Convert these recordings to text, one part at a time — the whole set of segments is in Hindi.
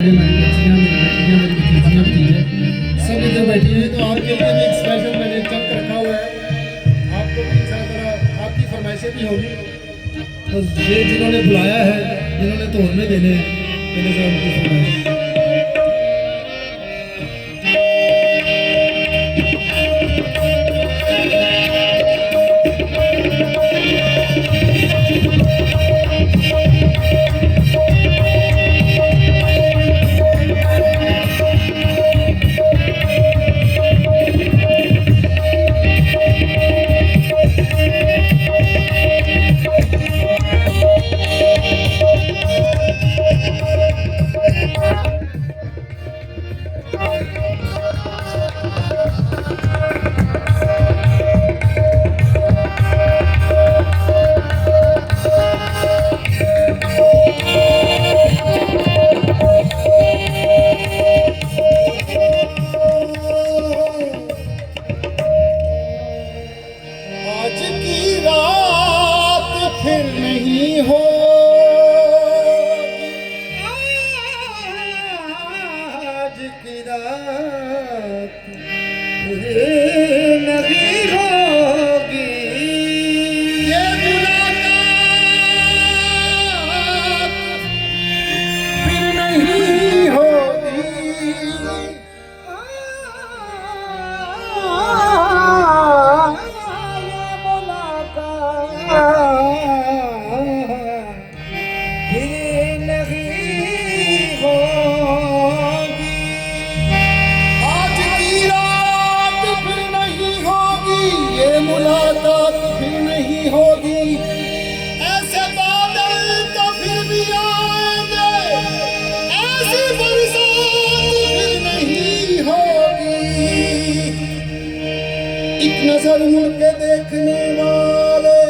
सभी जो बैठी हैं तो आपके लिए भी एक स्पेशल मैंने चक रखा हुआ है। आपको भी इस तरह आपकी फरमाइशें भी होगी, तो ये जिन्होंने बुलाया है, जिन्होंने तोड़ने देने हैं, पहले से उनकी फरमाइश। आज की रात फिर नहीं हो, आज की रात फिर नहीं होगी। ये मुलाकात फिर नहीं होगी। मुलाकात फिर नहीं होगी। ऐसे बादल तो फिर भी आएंगे, ऐसी बरसात फिर नहीं होगी। एक नजर मुड़ के देखने वाले,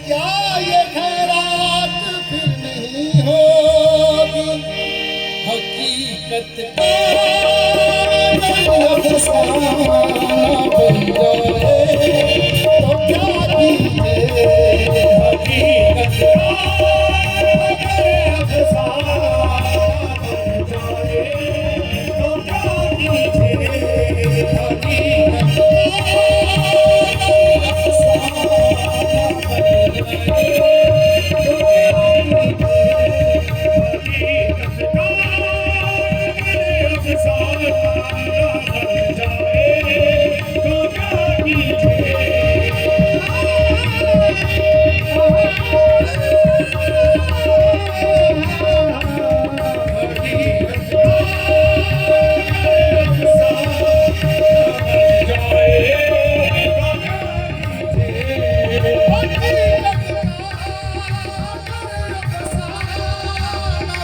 क्या ये खैरात फिर नहीं होगी। हकीकत का अफसाना बन जाए तो क्या कीजिए। हकीकत का अफसाना बन जाए तो क्या कीजिए। हकीकत का अफसाना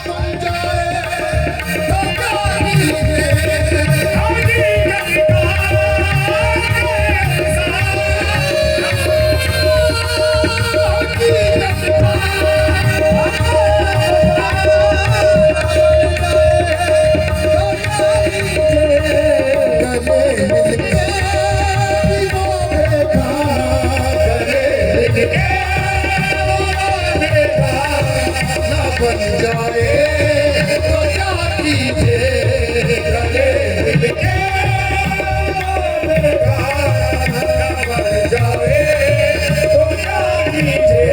बन जाए तो क्या बन जाए तो क्या कीजिए। गले मिलके बन जाए तो क्या कीजिए।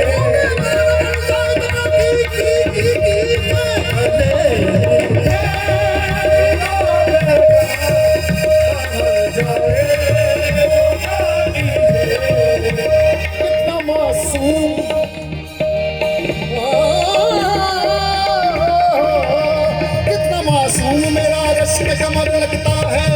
कितना मासूम, कितना मासूम मेरा रश्क कमर लगता है।